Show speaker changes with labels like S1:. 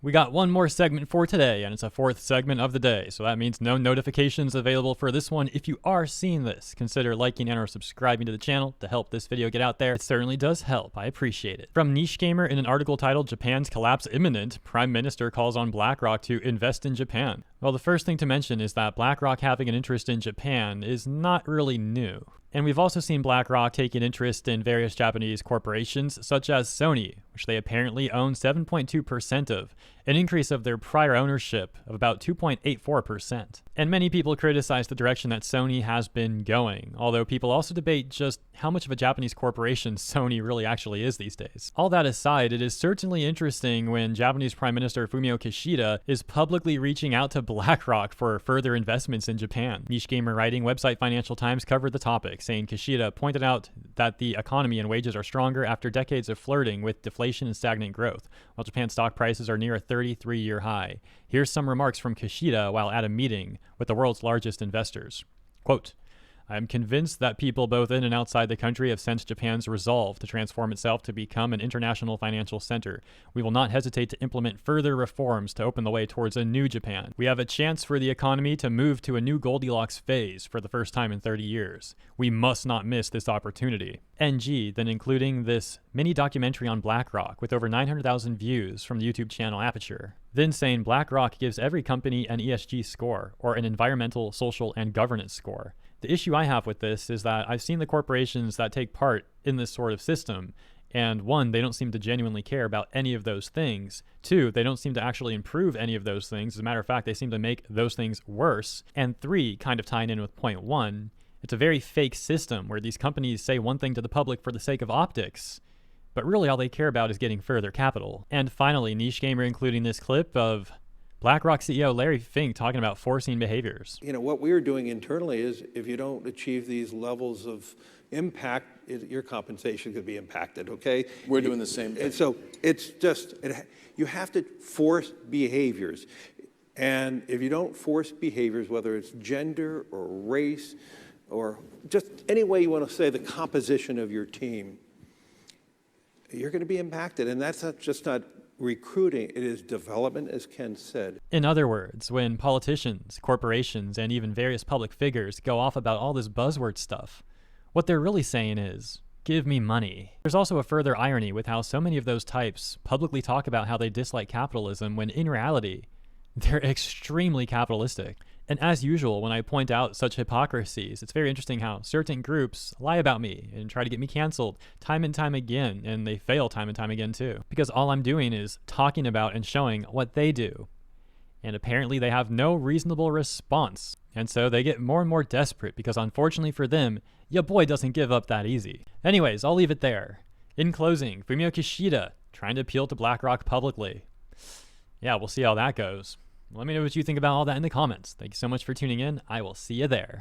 S1: We got one more segment for today, and it's a fourth segment of the day, so that means no notifications available for this one. If you are seeing this, consider liking and or subscribing to the channel to help this video get out there. It certainly does help. I appreciate it. From Niche Gamer in an article titled "Japan's Collapse Imminent, Prime Minister Calls on BlackRock to Invest in Japan." Well, the first thing to mention is that BlackRock having an interest in Japan is not really new. And we've also seen BlackRock take an interest in various Japanese corporations, such as Sony, which they apparently own 7.2% of, an increase of their prior ownership of about 2.84%. And many people criticize the direction that Sony has been going, although people also debate just how much of a Japanese corporation Sony really actually is these days. All that aside, it is certainly interesting when Japanese Prime Minister Fumio Kishida is publicly reaching out to BlackRock for further investments in Japan. Niche Gamer writing website Financial Times covered the topic, saying Kishida pointed out that the economy and wages are stronger after decades of flirting with deflation and stagnant growth, while Japan's stock prices are near a 33-year high. Here's some remarks from Kishida while at a meeting with the world's largest investors. Quote, "I am convinced that people both in and outside the country have sensed Japan's resolve to transform itself to become an international financial center. We will not hesitate to implement further reforms to open the way towards a new Japan. We have a chance for the economy to move to a new Goldilocks phase for the first time in 30 years. We must not miss this opportunity." NG, then including this mini documentary on BlackRock with over 900,000 views from the YouTube channel Aperture. Then saying BlackRock gives every company an ESG score, or an environmental, social, and governance score. The issue I have with this is that I've seen the corporations that take part in this sort of system, and one, they don't seem to genuinely care about any of those things. Two, they don't seem to actually improve any of those things. As a matter of fact, they seem to make those things worse. And three, kind of tying in with point one, it's a very fake system where these companies say one thing to the public for the sake of optics, but really all they care about is getting further capital. And finally, Niche Gamer including this clip of BlackRock CEO Larry Fink talking about forcing behaviors.
S2: You know, what we're doing internally is if you don't achieve these levels of impact, your compensation could be impacted, okay?
S3: We're doing the same thing.
S2: And so it's just, you have to force behaviors. And if you don't force behaviors, whether it's gender or race or just any way you want to say the composition of your team, you're going to be impacted. And that's not recruiting, it is development, as Ken said.
S1: In other words, when politicians, corporations, and even various public figures go off about all this buzzword stuff, what they're really saying is, give me money. There's also a further irony with how so many of those types publicly talk about how they dislike capitalism when in reality, they're extremely capitalistic. And as usual, when I point out such hypocrisies, it's very interesting how certain groups lie about me and try to get me canceled time and time again, and they fail time and time again too. Because all I'm doing is talking about and showing what they do. And apparently they have no reasonable response. And so they get more and more desperate because unfortunately for them, your boy doesn't give up that easy. Anyways, I'll leave it there. In closing, Fumio Kishida trying to appeal to BlackRock publicly. Yeah, we'll see how that goes. Let me know what you think about all that in the comments. Thank you so much for tuning in. I will see you there.